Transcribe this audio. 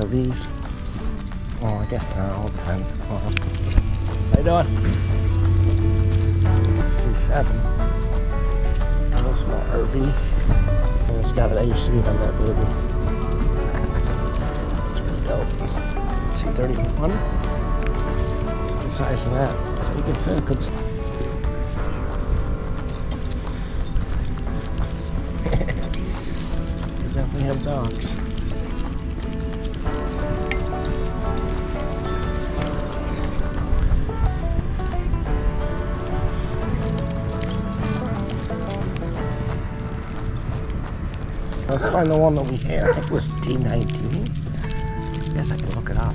RVs. Oh, I guess they're all tents. How you doing? C7. Little small RV. And it's got an AC on that baby. That's pretty dope. C31. What's the size of that? So you can fit good. You definitely have dogs. Let's find the one that we had. I think it was D19. I guess I can look it up.